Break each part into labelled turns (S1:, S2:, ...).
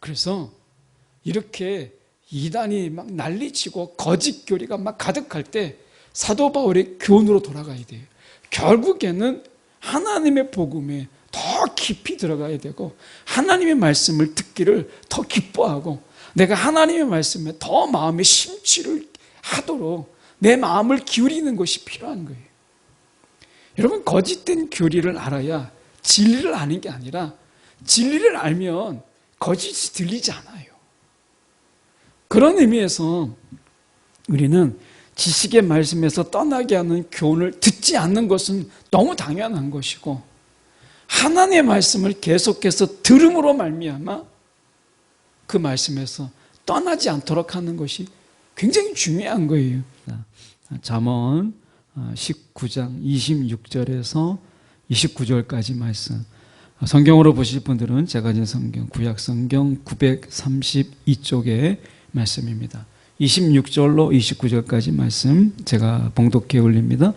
S1: 그래서 이렇게 이단이 막 난리치고 거짓 교리가 막 가득할 때 사도 바울의 교훈으로 돌아가야 돼요. 결국에는 하나님의 복음에 더 깊이 들어가야 되고 하나님의 말씀을 듣기를 더 기뻐하고 내가 하나님의 말씀에 더 마음의 심취를 하도록 내 마음을 기울이는 것이 필요한 거예요. 여러분, 거짓된 교리를 알아야 진리를 아는 게 아니라 진리를 알면 거짓이 들리지 않아요. 그런 의미에서 우리는 지식의 말씀에서 떠나게 하는 교훈을 듣지 않는 것은 너무 당연한 것이고 하나님의 말씀을 계속해서 들음으로 말미암아 그 말씀에서 떠나지 않도록 하는 것이 굉장히 중요한 거예요. 잠언 19장 26절에서 29절까지 말씀, 성경으로 보실 분들은 제가 가진 성경 구약 성경 932쪽의 말씀입니다. 26절로 29절까지 말씀 제가 봉독해 올립니다.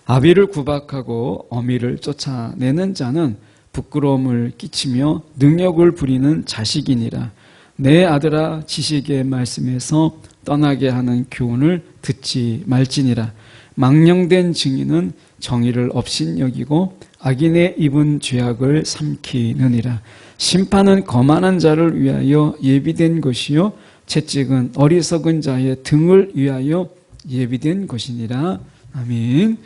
S1: 아비를 구박하고 어미를 쫓아내는 자는 부끄러움을 끼치며 능욕을 부리는 자식이니라. 내 아들아, 지식의 말씀에서 떠나게 하는 교훈을 듣지 말지니라. 망령된 증인은 정의를 업신여기고 악인의 입은 죄악을 삼키느니라. 심판은 거만한 자를 위하여 예비된 것이요 채찍은 어리석은 자의 등을 위하여 예비된 것이니라. 아멘.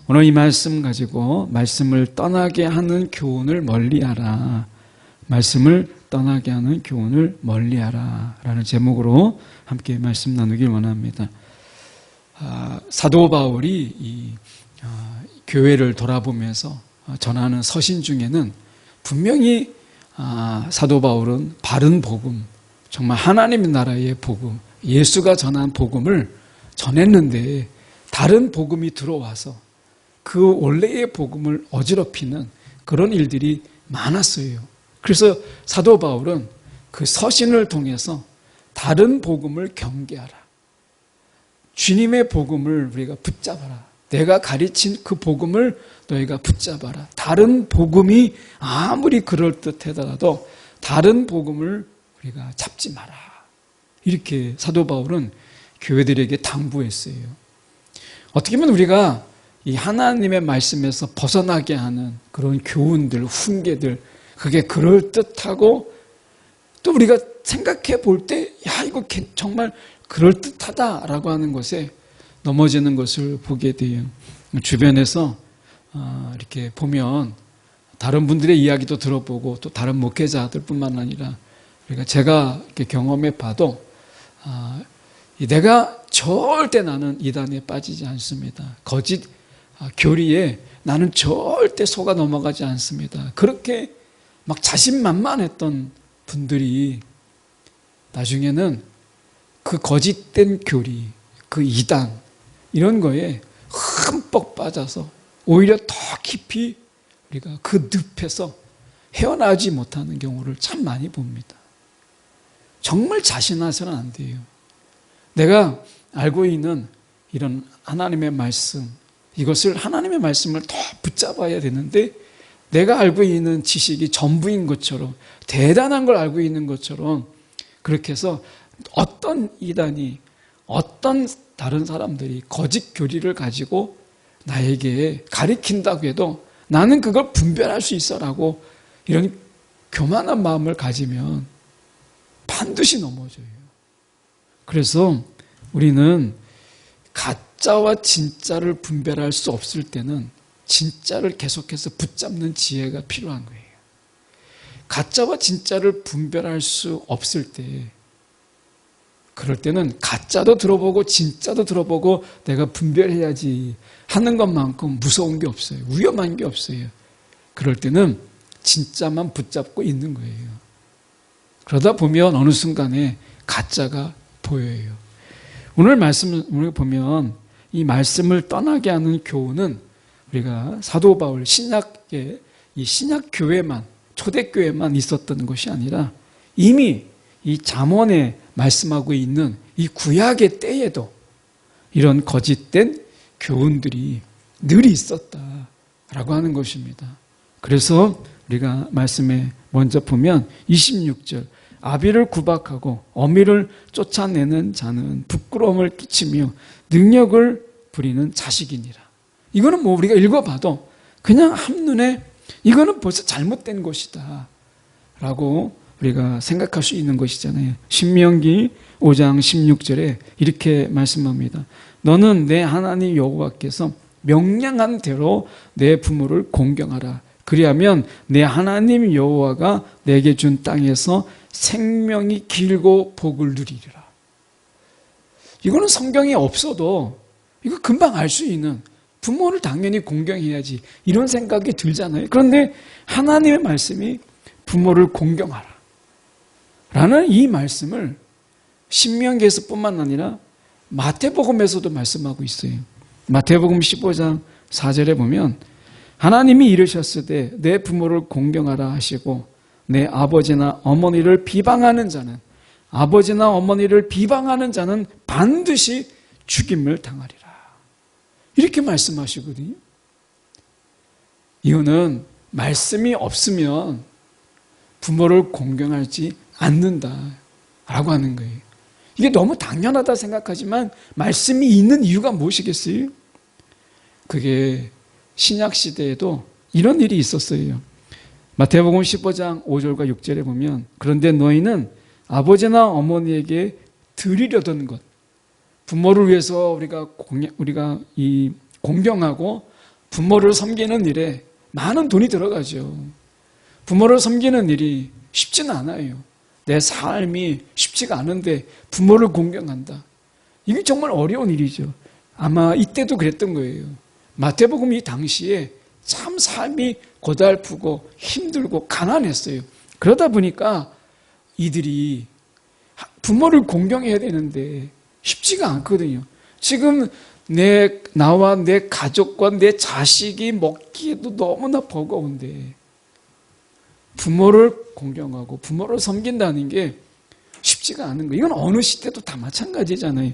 S1: 오늘 이 말씀 가지고 말씀을 떠나게 하는 교훈을 멀리하라. 말씀을 떠나게 하는 교훈을 멀리하라 라는 제목으로 함께 말씀 나누길 원합니다. 사도 바울이 이 교회를 돌아보면서 전하는 서신 중에는 분명히 사도 바울은 바른 복음, 정말 하나님의 나라의 복음, 예수가 전한 복음을 전했는데 다른 복음이 들어와서 그 원래의 복음을 어지럽히는 그런 일들이 많았어요. 그래서 사도 바울은 그 서신을 통해서 다른 복음을 경계하라. 주님의 복음을 우리가 붙잡아라. 내가 가르친 그 복음을 너희가 붙잡아라. 다른 복음이 아무리 그럴듯하더라도 다른 복음을 우리가 잡지 마라. 이렇게 사도 바울은 교회들에게 당부했어요. 어떻게 보면 우리가 이 하나님의 말씀에서 벗어나게 하는 그런 교훈들, 훈계들, 그게 그럴듯하고 또 우리가 생각해 볼 때, 야, 이거 정말 그럴듯하다라고 하는 것에 넘어지는 것을 보게 돼요. 주변에서 이렇게 보면 다른 분들의 이야기도 들어보고 또 다른 목회자들뿐만 아니라 우리가 제가 이렇게 경험해 봐도 내가 절대 나는 이단에 빠지지 않습니다. 거짓 교리에 나는 절대 속아 넘어가지 않습니다. 그렇게 막 자신만만했던 분들이 나중에는 그 거짓된 교리, 그 이단 이런 거에 흠뻑 빠져서 오히려 더 깊이 우리가 그 늪에서 헤어나오지 못하는 경우를 참 많이 봅니다. 정말 자신해서는 안 돼요. 내가 알고 있는 이런 하나님의 말씀, 이것을 하나님의 말씀을 더 붙잡아야 되는데 내가 알고 있는 지식이 전부인 것처럼 대단한 걸 알고 있는 것처럼 그렇게 해서 어떤 이단이 어떤 다른 사람들이 거짓 교리를 가지고 나에게 가리킨다고 해도 나는 그걸 분별할 수 있어라고 이런 교만한 마음을 가지면 반드시 넘어져요. 그래서 우리는 가짜와 진짜를 분별할 수 없을 때는 진짜를 계속해서 붙잡는 지혜가 필요한 거예요. 가짜와 진짜를 분별할 수 없을 때, 그럴 때는 가짜도 들어보고 진짜도 들어보고 내가 분별해야지 하는 것만큼 무서운 게 없어요. 위험한 게 없어요. 그럴 때는 진짜만 붙잡고 있는 거예요. 그러다 보면 어느 순간에 가짜가 보여요. 오늘 말씀을 보면 이 말씀을 떠나게 하는 교훈은 우리가 사도 바울 신약의 이 신약 교회만, 초대교회만 있었던 것이 아니라 이미 이 잠언에 말씀하고 있는 이 구약의 때에도 이런 거짓된 교훈들이 늘 있었다라고 하는 것입니다. 그래서 우리가 말씀에 먼저 보면 26절, 아비를 구박하고 어미를 쫓아내는 자는 부끄러움을 끼치며 능력을 부리는 자식이니라. 이거는 뭐 우리가 읽어봐도 그냥 한눈에 이거는 벌써 잘못된 것이다 라고 우리가 생각할 수 있는 것이잖아요. 신명기 5장 16절에 이렇게 말씀합니다. 너는 내 하나님 여호와께서 명령한 대로 내 부모를 공경하라. 그리하면 내 하나님 여호와가 내게 준 땅에서 생명이 길고 복을 누리리라. 이거는 성경에 없어도 이거 금방 알 수 있는, 부모를 당연히 공경해야지 이런 생각이 들잖아요. 그런데 하나님의 말씀이 부모를 공경하라 라는 이 말씀을 신명기에서뿐만 아니라 마태복음에서도 말씀하고 있어요. 마태복음 15장 4절에 보면 하나님이 이르셨으되 내 부모를 공경하라 하시고 내 아버지나 어머니를 비방하는 자는, 아버지나 어머니를 비방하는 자는 반드시 죽임을 당하리라. 이렇게 말씀하시거든요. 이거는 말씀이 없으면 부모를 공경하지 않는다라고 하는 거예요. 이게 너무 당연하다 생각하지만 말씀이 있는 이유가 무엇이겠어요? 그게 신약시대에도 이런 일이 있었어요. 마태복음 15장 5절과 6절에 보면 그런데 너희는 아버지나 어머니에게 드리려던 것, 부모를 위해서 우리가 공경하고 부모를 섬기는 일에 많은 돈이 들어가죠. 부모를 섬기는 일이 쉽지는 않아요. 내 삶이 쉽지가 않은데 부모를 공경한다. 이게 정말 어려운 일이죠. 아마 이때도 그랬던 거예요. 마태복음 이 당시에 참 삶이 고달프고 힘들고 가난했어요. 그러다 보니까 이들이 부모를 공경해야 되는데 쉽지가 않거든요. 지금 나와 내 가족과 내 자식이 먹기에도 너무나 버거운데 부모를 공경하고 부모를 섬긴다는 게 쉽지가 않은 거예요. 이건 어느 시대도 다 마찬가지잖아요.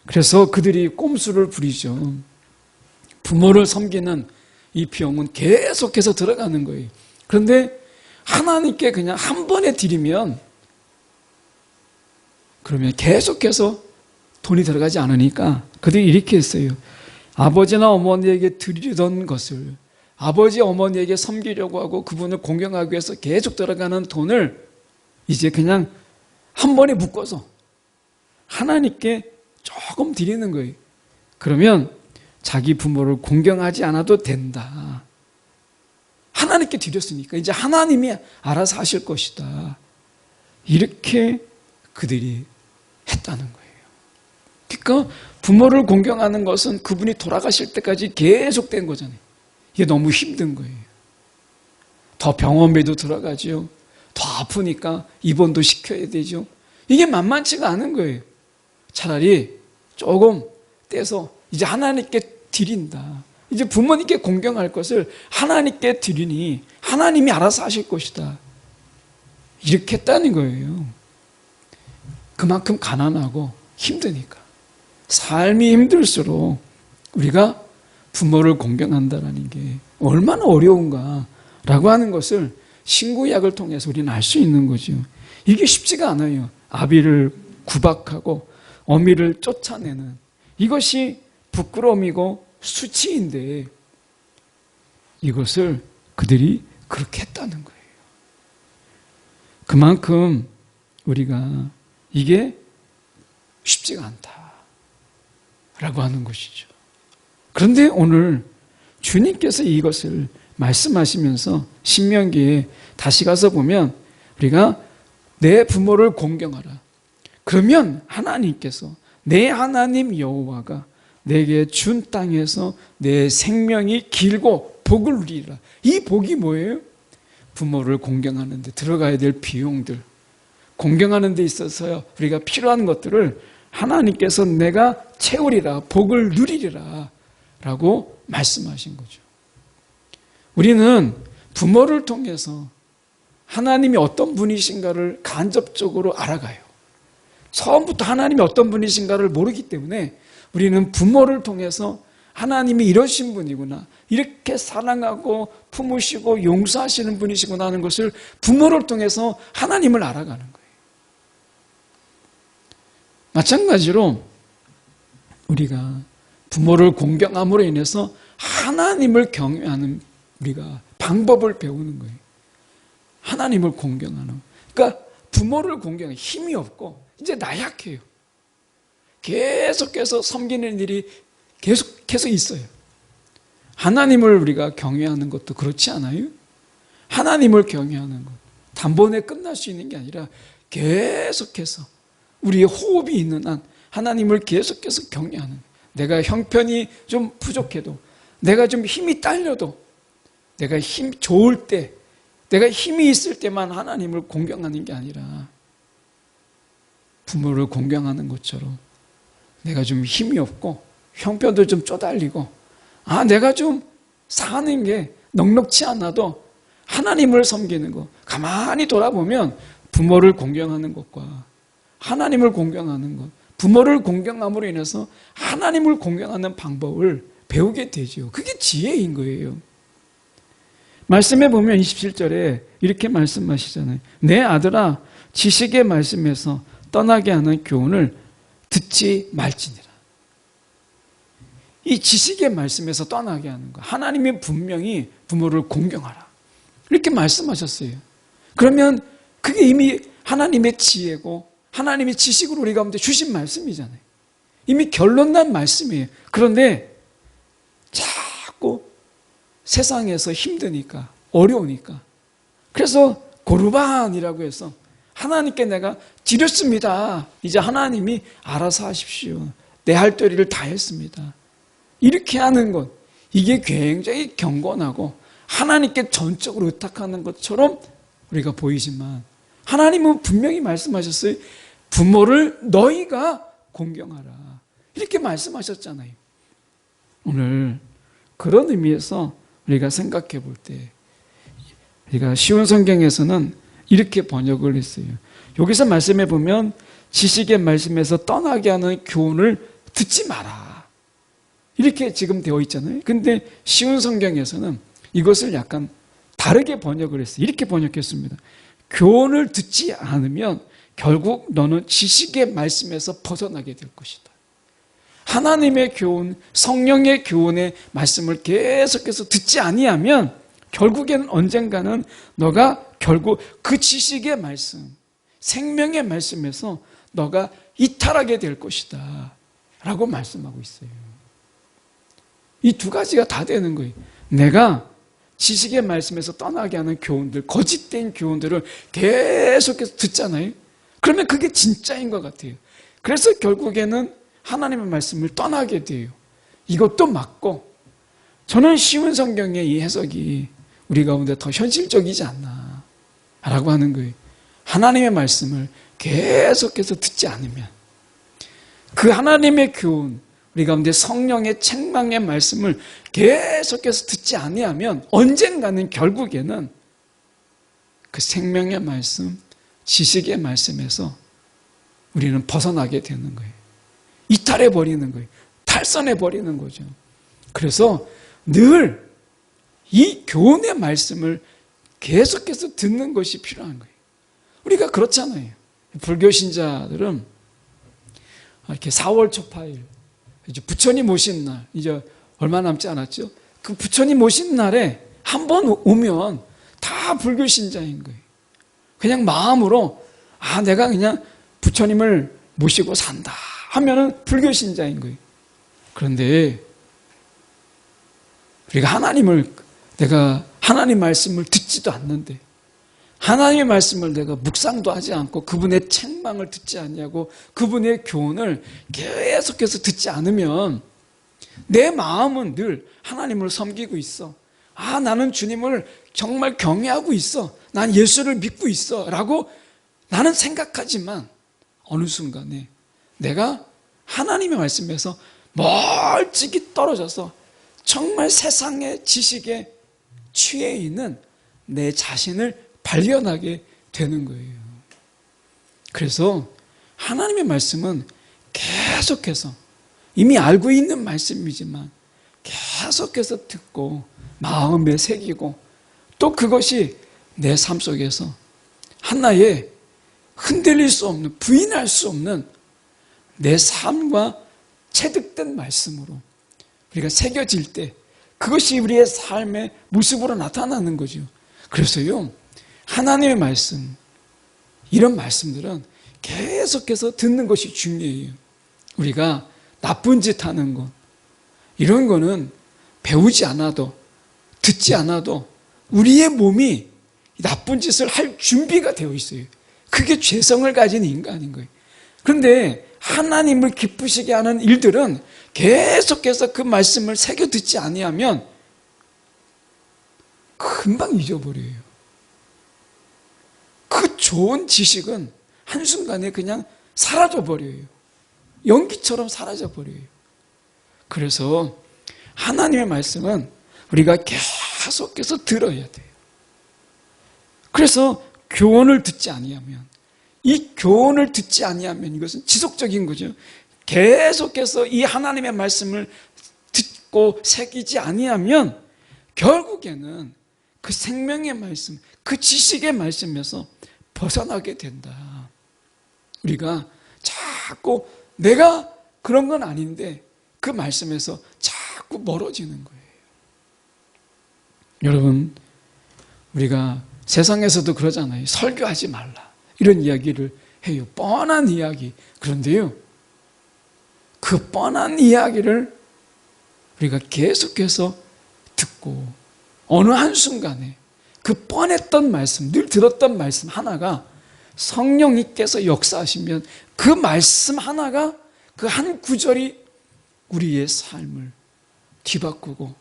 S1: 그래서 그들이 꼼수를 부리죠. 부모를 섬기는 이 비용은 계속해서 들어가는 거예요. 그런데 하나님께 그냥 한 번에 드리면 그러면 계속해서 돈이 들어가지 않으니까 그들이 이렇게 했어요. 아버지나 어머니에게 드리던 것을 아버지 어머니에게 섬기려고 하고 그분을 공경하기 위해서 계속 들어가는 돈을 이제 그냥 한 번에 묶어서 하나님께 조금 드리는 거예요. 그러면 자기 부모를 공경하지 않아도 된다. 하나님께 드렸으니까 이제 하나님이 알아서 하실 것이다. 이렇게 그들이 했다는 거예요. 그러니까 부모를 공경하는 것은 그분이 돌아가실 때까지 계속된 거잖아요. 이게 너무 힘든 거예요. 더 병원비도 들어가죠. 더 아프니까 입원도 시켜야 되죠. 이게 만만치가 않은 거예요. 차라리 조금 떼서 이제 하나님께 드린다. 이제 부모님께 공경할 것을 하나님께 드리니 하나님이 알아서 하실 것이다. 이렇게 했다는 거예요. 그만큼 가난하고 힘드니까. 삶이 힘들수록 우리가 부모를 공경한다는 게 얼마나 어려운가라고 하는 것을 신구약을 통해서 우리는 알 수 있는 거죠. 이게 쉽지가 않아요. 아비를 구박하고 어미를 쫓아내는 이것이 부끄러움이고 수치인데 이것을 그들이 그렇게 했다는 거예요. 그만큼 우리가 이게 쉽지가 않다라고 하는 것이죠. 그런데 오늘 주님께서 이것을 말씀하시면서 신명기에 다시 가서 보면 우리가 내 부모를 공경하라. 그러면 하나님께서 내 하나님 여호와가 내게 준 땅에서 내 생명이 길고 복을 누리라. 이 복이 뭐예요? 부모를 공경하는 데 들어가야 될 비용들, 공경하는 데 있어서 우리가 필요한 것들을 하나님께서 내가 채우리라, 복을 누리리라 라고 말씀하신 거죠. 우리는 부모를 통해서 하나님이 어떤 분이신가를 간접적으로 알아가요. 처음부터 하나님이 어떤 분이신가를 모르기 때문에 우리는 부모를 통해서 하나님이 이러신 분이구나, 이렇게 사랑하고 품으시고 용서하시는 분이시구나 하는 것을 부모를 통해서 하나님을 알아가는 거예요. 마찬가지로 우리가 부모를 공경함으로 인해서 하나님을 경외하는 우리가 방법을 배우는 거예요. 하나님을 공경하는. 그러니까 부모를 공경하는 힘이 없고 이제 나약해요. 계속해서 섬기는 일이 계속해서 있어요. 하나님을 우리가 경외하는 것도 그렇지 않아요? 하나님을 경외하는 것. 단번에 끝날 수 있는 게 아니라 계속해서 우리의 호흡이 있는 한 하나님을 계속해서 경외하는 거예요. 내가 형편이 좀 부족해도, 내가 좀 힘이 딸려도, 내가 힘 좋을 때, 내가 힘이 있을 때만 하나님을 공경하는 게 아니라 부모를 공경하는 것처럼 내가 좀 힘이 없고 형편도 좀 쪼달리고 내가 좀 사는 게 넉넉치 않아도 하나님을 섬기는 것, 가만히 돌아보면 부모를 공경하는 것과 하나님을 공경하는 것, 부모를 공경함으로 인해서 하나님을 공경하는 방법을 배우게 되죠. 그게 지혜인 거예요. 말씀해 보면 27절에 이렇게 말씀하시잖아요. 내 아들아, 지식의 말씀에서 떠나게 하는 교훈을 듣지 말지니라. 이 지식의 말씀에서 떠나게 하는 거. 하나님이 분명히 부모를 공경하라. 이렇게 말씀하셨어요. 그러면 그게 이미 하나님의 지혜고 하나님의 지식으로 우리 가운데 주신 말씀이잖아요. 이미 결론난 말씀이에요. 그런데 자꾸 세상에서 힘드니까, 어려우니까. 그래서 고르반이라고 해서 하나님께 내가 드렸습니다. 이제 하나님이 알아서 하십시오. 내 할 도리를 다 했습니다. 이렇게 하는 것, 이게 굉장히 경건하고 하나님께 전적으로 의탁하는 것처럼 우리가 보이지만 하나님은 분명히 말씀하셨어요. 부모를 너희가 공경하라. 이렇게 말씀하셨잖아요. 오늘 그런 의미에서 우리가 생각해 볼 때 우리가 쉬운 성경에서는 이렇게 번역을 했어요. 여기서 말씀해 보면 지식의 말씀에서 떠나게 하는 교훈을 듣지 마라. 이렇게 지금 되어 있잖아요. 근데 쉬운 성경에서는 이것을 약간 다르게 번역을 했어요. 이렇게 번역했습니다. 교훈을 듣지 않으면 결국 너는 지식의 말씀에서 벗어나게 될 것이다. 하나님의 교훈, 성령의 교훈의 말씀을 계속해서 듣지 아니하면 결국에는 언젠가는 너가 결국 그 지식의 말씀, 생명의 말씀에서 너가 이탈하게 될 것이다 라고 말씀하고 있어요. 이 두 가지가 다 되는 거예요. 내가 지식의 말씀에서 떠나게 하는 교훈들, 거짓된 교훈들을 계속해서 듣잖아요. 그러면 그게 진짜인 것 같아요. 그래서 결국에는 하나님의 말씀을 떠나게 돼요. 이것도 맞고, 저는 쉬운 성경의 이 해석이 우리 가운데 더 현실적이지 않나 라고 하는 거예요. 하나님의 말씀을 계속해서 듣지 않으면, 그 하나님의 교훈, 우리 가운데 성령의 책망의 말씀을 계속해서 듣지 아니하면 언젠가는 결국에는 그 생명의 말씀, 지식의 말씀에서 우리는 벗어나게 되는 거예요. 이탈해버리는 거예요. 탈선해버리는 거죠. 그래서 늘 이 교훈의 말씀을 계속해서 듣는 것이 필요한 거예요. 우리가 그렇잖아요. 불교 신자들은 이렇게 4월 초파일, 이제 부처님 오신 날, 이제 얼마 남지 않았죠? 그 부처님 오신 날에 한 번 오면 다 불교 신자인 거예요. 그냥 마음으로, 내가 그냥 부처님을 모시고 산다 하면은 불교 신자인 거예요. 그런데 우리가 내가 하나님 말씀을 듣지도 않는데, 하나님의 말씀을 내가 묵상도 하지 않고 그분의 책망을 듣지 않냐고 그분의 교훈을 계속해서 듣지 않으면 내 마음은 늘 하나님을 섬기고 있어. 나는 주님을 정말 경외하고 있어. 난 예수를 믿고 있어. 라고 나는 생각하지만 어느 순간에 내가 하나님의 말씀에서 멀찍이 떨어져서 정말 세상의 지식에 취해 있는 내 자신을 발견하게 되는 거예요. 그래서 하나님의 말씀은 계속해서 이미 알고 있는 말씀이지만 계속해서 듣고 마음에 새기고 또 그것이 내 삶 속에서 하나의 흔들릴 수 없는, 부인할 수 없는 내 삶과 체득된 말씀으로 우리가 새겨질 때 그것이 우리의 삶의 모습으로 나타나는 거죠. 그래서요, 하나님의 말씀, 이런 말씀들은 계속해서 듣는 것이 중요해요. 우리가 나쁜 짓 하는 것, 이런 거는 배우지 않아도, 듣지 않아도 우리의 몸이 나쁜 짓을 할 준비가 되어 있어요. 그게 죄성을 가진 인간인 거예요. 그런데 하나님을 기쁘시게 하는 일들은 계속해서 그 말씀을 새겨 듣지 아니하면 금방 잊어버려요. 그 좋은 지식은 한순간에 그냥 사라져버려요. 연기처럼 사라져버려요. 그래서 하나님의 말씀은 우리가 계속해서 들어야 돼요. 그래서 교훈을 듣지 아니하면, 이 교훈을 듣지 아니하면 이것은 지속적인 거죠. 계속해서 이 하나님의 말씀을 듣고 새기지 아니하면 결국에는 그 생명의 말씀, 그 지식의 말씀에서 벗어나게 된다. 우리가 자꾸 내가 그런 건 아닌데 그 말씀에서 자꾸 멀어지는 거예요. 여러분, 우리가 세상에서도 그러잖아요. 설교하지 말라, 이런 이야기를 해요. 뻔한 이야기. 그런데요, 그 뻔한 이야기를 우리가 계속해서 듣고 어느 한순간에 그 뻔했던 말씀, 늘 들었던 말씀 하나가 성령님께서 역사하시면 그 말씀 하나가, 그 한 구절이 우리의 삶을 뒤바꾸고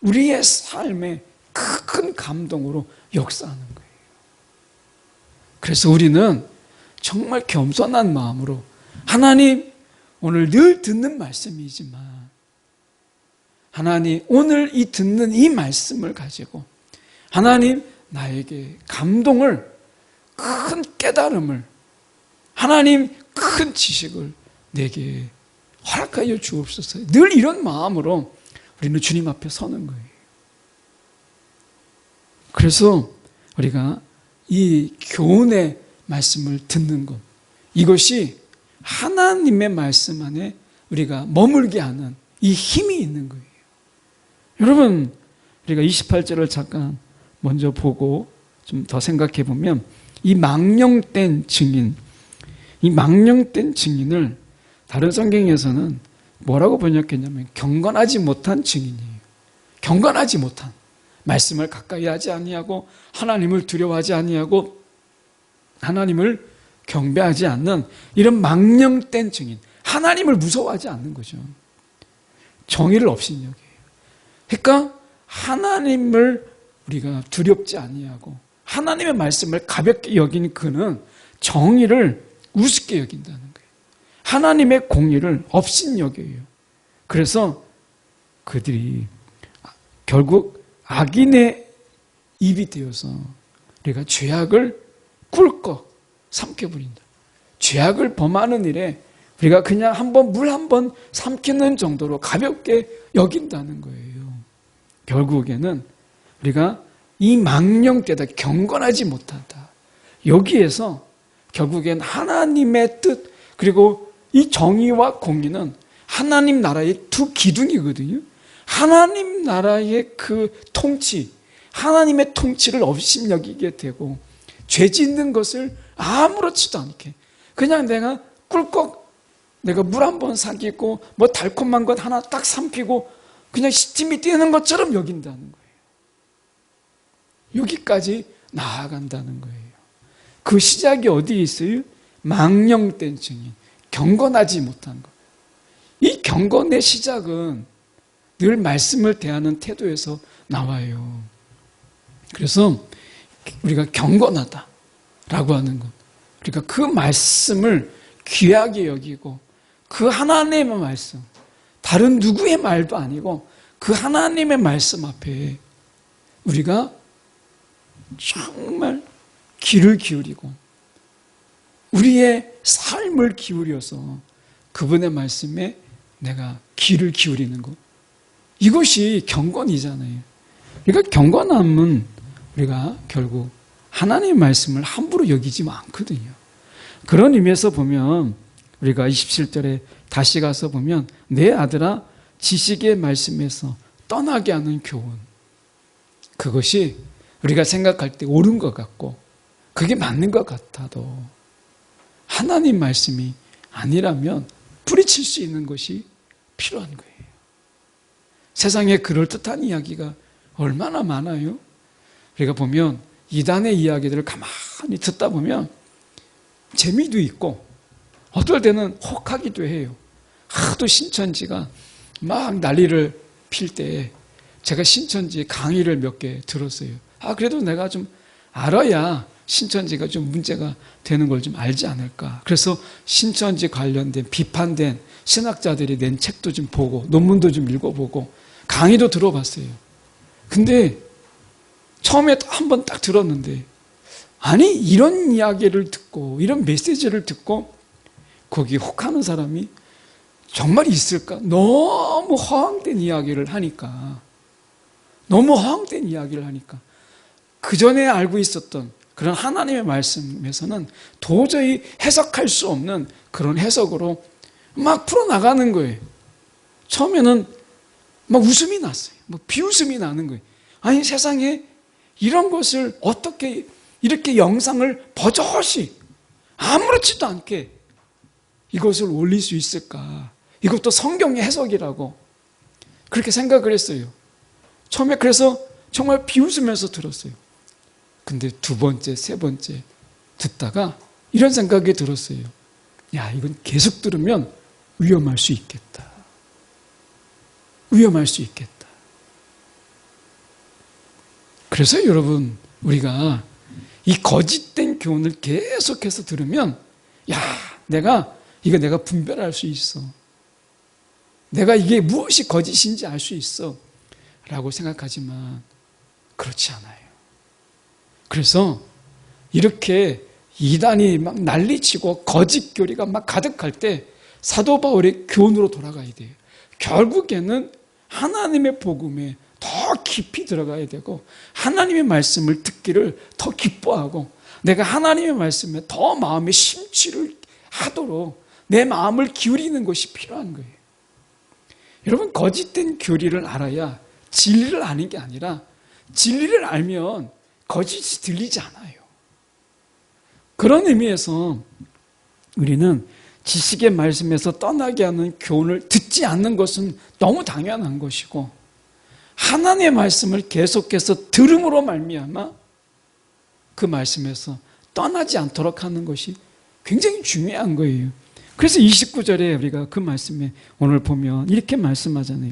S1: 우리의 삶에 큰 감동으로 역사하는 거예요. 그래서 우리는 정말 겸손한 마음으로, 하나님, 오늘 늘 듣는 말씀이지만 하나님, 오늘 이 듣는 이 말씀을 가지고 하나님, 나에게 감동을, 큰 깨달음을, 하나님, 큰 지식을 내게 허락하여 주옵소서. 늘 이런 마음으로 우리는 주님 앞에 서는 거예요. 그래서 우리가 이 교훈의 말씀을 듣는 것, 이것이 하나님의 말씀 안에 우리가 머물게 하는 이 힘이 있는 거예요. 여러분, 우리가 28절을 잠깐 먼저 보고 좀 더 생각해 보면, 이 망령된 증인, 이 망령된 증인을 다른 성경에서는 뭐라고 번역했냐면 경건하지 못한 증인이에요. 경건하지 못한, 말씀을 가까이 하지 아니하고 하나님을 두려워하지 아니하고 하나님을 경배하지 않는 이런 망령된 증인, 하나님을 무서워하지 않는 거죠. 정의를 업신여겨요. 그러니까 하나님을 우리가 두렵지 아니하고 하나님의 말씀을 가볍게 여기는 그는 정의를 우습게 여긴다는 거예요. 하나님의 공의를 업신여겨요. 그래서 그들이 결국 악인의 입이 되어서 우리가 죄악을 꿀꺽 삼켜버린다. 죄악을 범하는 일에 우리가 그냥 물 한 번 삼키는 정도로 가볍게 여긴다는 거예요. 결국에는 우리가 이 망령되다, 경건하지 못하다, 여기에서 결국엔 하나님의 뜻, 그리고 이 정의와 공의는 하나님 나라의 두 기둥이거든요. 하나님 나라의 그 통치, 하나님의 통치를 업신여기게 되고 죄 짓는 것을 아무렇지도 않게 그냥 내가 꿀꺽 내가 물 한 번 삼키고 뭐 달콤한 것 하나 딱 삼키고 그냥 시침이 뛰는 것처럼 여긴다는 거예요. 여기까지 나아간다는 거예요. 그 시작이 어디에 있어요? 망령된 증인, 경건하지 못한 것. 이 경건의 시작은 늘 말씀을 대하는 태도에서 나와요. 그래서 우리가 경건하다라고 하는 것, 그러니까 그 말씀을 귀하게 여기고 그 하나님의 말씀, 다른 누구의 말도 아니고 그 하나님의 말씀 앞에 우리가 정말 귀를 기울이고 우리의 삶을 기울여서 그분의 말씀에 내가 귀를 기울이는 것, 이것이 경건이잖아요. 그러니까 경건함은 우리가 결국 하나님의 말씀을 함부로 여기지 않거든요. 그런 의미에서 보면 우리가 27절에 다시 가서 보면 내 아들아 지식의 말씀에서 떠나게 하는 교훈, 그것이 우리가 생각할 때 옳은 것 같고 그게 맞는 것 같아도 하나님 말씀이 아니라면 뿌리칠 수 있는 것이 필요한 거예요. 세상에 그럴듯한 이야기가 얼마나 많아요. 우리가 보면 이단의 이야기들을 가만히 듣다 보면 재미도 있고 어떨 때는 혹하기도 해요. 하도 신천지가 막 난리를 필 때 제가 신천지 강의를 몇 개 들었어요. 그래도 내가 좀 알아야 신천지가 좀 문제가 되는 걸 좀 알지 않을까. 그래서 신천지 관련된 비판된 신학자들이 낸 책도 좀 보고 논문도 좀 읽어보고 강의도 들어봤어요. 근데 처음에 한번 딱 들었는데 아니 이런 이야기를 듣고 이런 메시지를 듣고 거기 혹하는 사람이 정말 있을까? 너무 허황된 이야기를 하니까 그 전에 알고 있었던 그런 하나님의 말씀에서는 도저히 해석할 수 없는 그런 해석으로 막 풀어나가는 거예요. 처음에는 막 웃음이 났어요. 막 비웃음이 나는 거예요. 아니 세상에 이런 것을 어떻게 이렇게 영상을 버젓이 아무렇지도 않게 이것을 올릴 수 있을까? 이것도 성경의 해석이라고 그렇게 생각을 했어요. 처음에 그래서 정말 비웃으면서 들었어요. 근데 두 번째, 세 번째 듣다가 이런 생각이 들었어요. 야, 이건 계속 들으면 위험할 수 있겠다. 위험할 수 있겠다. 그래서 여러분, 우리가 이 거짓된 교훈을 계속해서 들으면 야, 내가 분별할 수 있어. 내가 이게 무엇이 거짓인지 알 수 있어. 라고 생각하지만 그렇지 않아요. 그래서 이렇게 이단이 막 난리치고 거짓 교리가 막 가득할 때 사도 바울의 교훈으로 돌아가야 돼요. 결국에는 하나님의 복음에 더 깊이 들어가야 되고 하나님의 말씀을 듣기를 더 기뻐하고 내가 하나님의 말씀에 더 마음의 심취를 하도록 내 마음을 기울이는 것이 필요한 거예요. 여러분, 거짓된 교리를 알아야 진리를 아는 게 아니라 진리를 알면 거짓이 들리지 않아요. 그런 의미에서 우리는 지식의 말씀에서 떠나게 하는 교훈을 듣지 않는 것은 너무 당연한 것이고 하나님의 말씀을 계속해서 들음으로 말미암아 그 말씀에서 떠나지 않도록 하는 것이 굉장히 중요한 거예요. 그래서 29절에 우리가 그 말씀에 오늘 보면 이렇게 말씀하잖아요.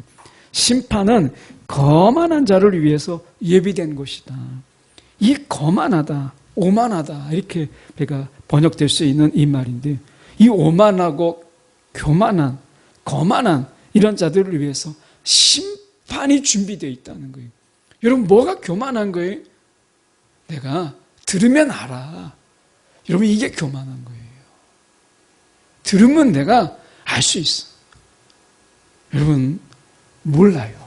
S1: 심판은 거만한 자를 위해서 예비된 것이다. 이 거만하다, 오만하다 이렇게 우리가 번역될 수 있는 이 말인데 이 오만하고 교만한, 거만한 이런 자들을 위해서 심판이 준비되어 있다는 거예요. 여러분, 뭐가 교만한 거예요? 내가 들으면 알아. 여러분, 이게 교만한 거예요. 들으면 내가 알 수 있어. 여러분, 몰라요.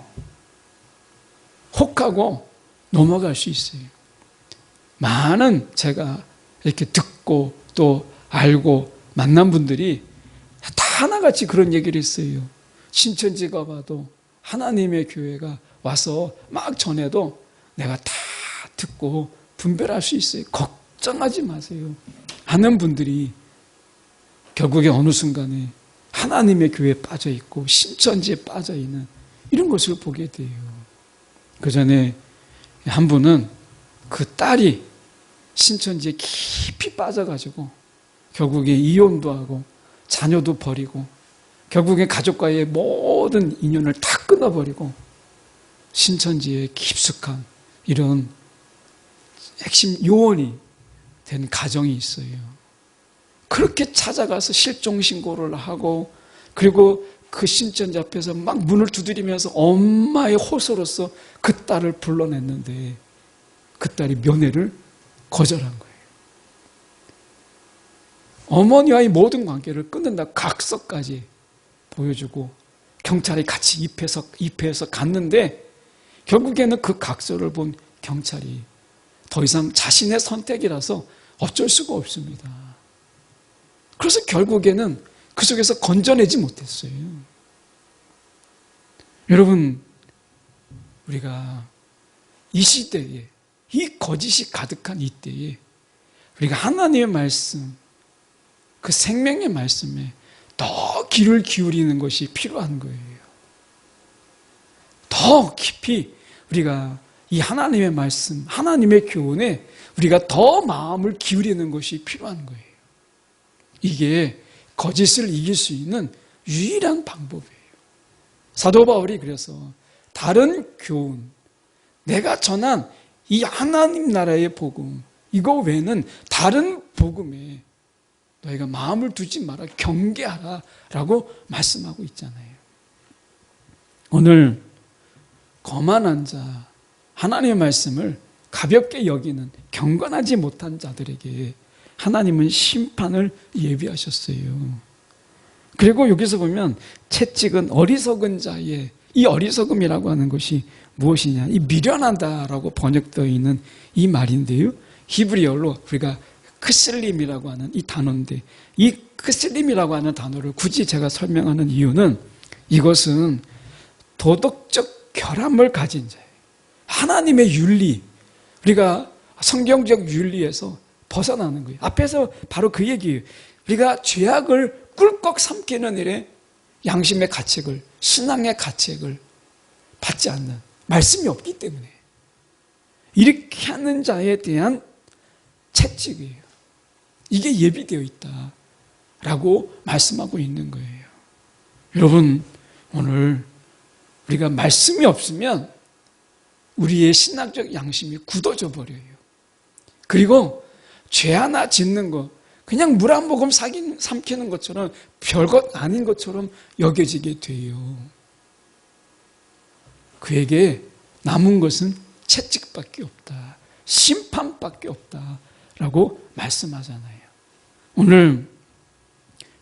S1: 혹하고 넘어갈 수 있어요. 많은 제가 이렇게 듣고 또 알고 만난 분들이 다 하나같이 그런 얘기를 했어요. 신천지가 봐도 하나님의 교회가 와서 막 전해도 내가 다 듣고 분별할 수 있어요. 걱정하지 마세요. 하는 분들이 결국에 어느 순간에 하나님의 교회에 빠져 있고 신천지에 빠져 있는 이런 것을 보게 돼요. 그 전에 한 분은 그 딸이 신천지에 깊이 빠져가지고 결국에 이혼도 하고 자녀도 버리고 결국에 가족과의 모든 인연을 다 끊어버리고 신천지에 깊숙한 이런 핵심 요원이 된 가정이 있어요. 그렇게 찾아가서 실종신고를 하고 그리고 그 신천지 앞에서 막 문을 두드리면서 엄마의 호소로서 그 딸을 불러냈는데 그 딸이 면회를 거절한 거예요. 어머니와의 모든 관계를 끊는다 각서까지 보여주고 경찰이 같이 입회해서 갔는데 결국에는 그 각서를 본 경찰이 더 이상 자신의 선택이라서 어쩔 수가 없습니다. 그래서 결국에는 그 속에서 건져내지 못했어요. 여러분, 우리가 이 시대에, 이 거짓이 가득한 이 때에 우리가 하나님의 말씀, 그 생명의 말씀에 더 귀를 기울이는 것이 필요한 거예요. 더 깊이 우리가 이 하나님의 말씀, 하나님의 교훈에 우리가 더 마음을 기울이는 것이 필요한 거예요. 이게 거짓을 이길 수 있는 유일한 방법이에요. 사도 바울이 그래서 다른 교훈, 내가 전한 이 하나님 나라의 복음, 이거 외에는 다른 복음에 너희가 마음을 두지 마라, 경계하라 라고 말씀하고 있잖아요. 오늘 거만한 자, 하나님의 말씀을 가볍게 여기는 경건하지 못한 자들에게 하나님은 심판을 예비하셨어요. 그리고 여기서 보면 채찍은 어리석은 자의, 이 어리석음이라고 하는 것이 무엇이냐, 이 미련하다라고 번역되어 있는 이 말인데요, 히브리어로 우리가 크슬림이라고 하는 이 단어인데, 이 크슬림이라고 하는 단어를 굳이 제가 설명하는 이유는 이것은 도덕적 결함을 가진 자예요. 하나님의 윤리, 우리가 성경적 윤리에서 벗어나는 거예요. 앞에서 바로 그 얘기예요. 우리가 죄악을 꿀꺽 삼키는 일에 양심의 가책을, 신앙의 가책을 받지 않는 말씀이 없기 때문에 이렇게 하는 자에 대한 채찍이에요. 이게 예비되어 있다라고 말씀하고 있는 거예요. 여러분, 오늘 우리가 말씀이 없으면 우리의 신학적 양심이 굳어져 버려요. 그리고 죄 하나 짓는 거, 그냥 물 한 모금 삼키는 것처럼 별것 아닌 것처럼 여겨지게 돼요. 그에게 남은 것은 채찍밖에 없다, 심판밖에 없다라고 말씀하잖아요. 오늘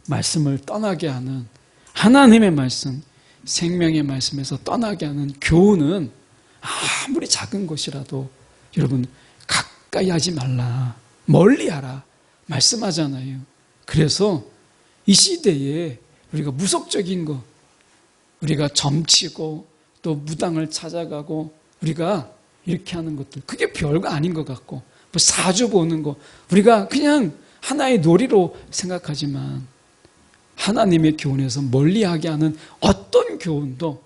S1: 말씀을 떠나게 하는 하나님의 말씀, 생명의 말씀에서 떠나게 하는 교훈은 아무리 작은 것이라도 여러분 가까이 하지 말라, 멀리하라 말씀하잖아요. 그래서 이 시대에 우리가 무속적인 거, 우리가 점치고 또 무당을 찾아가고 우리가 이렇게 하는 것들, 그게 별거 아닌 것 같고, 뭐 사주 보는 거 우리가 그냥 하나의 놀이로 생각하지만 하나님의 교훈에서 멀리하게 하는 어떤 교훈도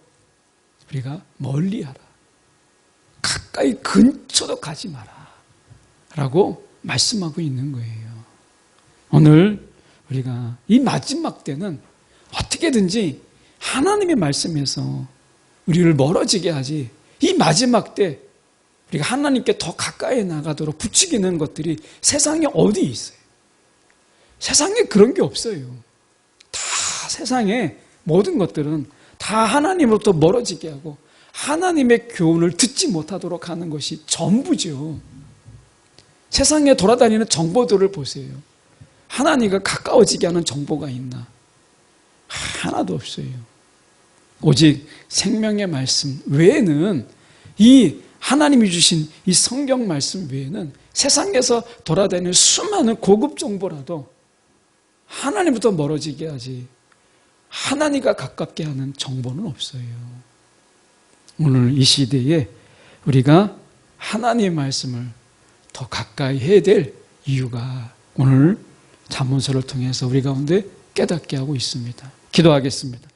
S1: 우리가 멀리하라, 가까이 근처도 가지 마라 라고 말씀하고 있는 거예요. 오늘 우리가 이 마지막 때는 어떻게든지 하나님의 말씀에서 우리를 멀어지게 하지, 이 마지막 때 우리가 하나님께 더 가까이 나가도록 부추기는 것들이 세상에 어디 있어요? 세상에 그런 게 없어요. 다 세상에 모든 것들은 다 하나님으로부터 멀어지게 하고 하나님의 교훈을 듣지 못하도록 하는 것이 전부죠. 세상에 돌아다니는 정보들을 보세요. 하나님과 가까워지게 하는 정보가 있나? 하나도 없어요. 오직 생명의 말씀 외에는, 이 하나님이 주신 이 성경 말씀 외에는 세상에서 돌아다니는 수많은 고급 정보라도 하나님부터 멀어지게 하지 하나님과 가깝게 하는 정보는 없어요. 오늘 이 시대에 우리가 하나님의 말씀을 더 가까이 해야 될 이유가 오늘 잠언서를 통해서 우리 가운데 깨닫게 하고 있습니다. 기도하겠습니다.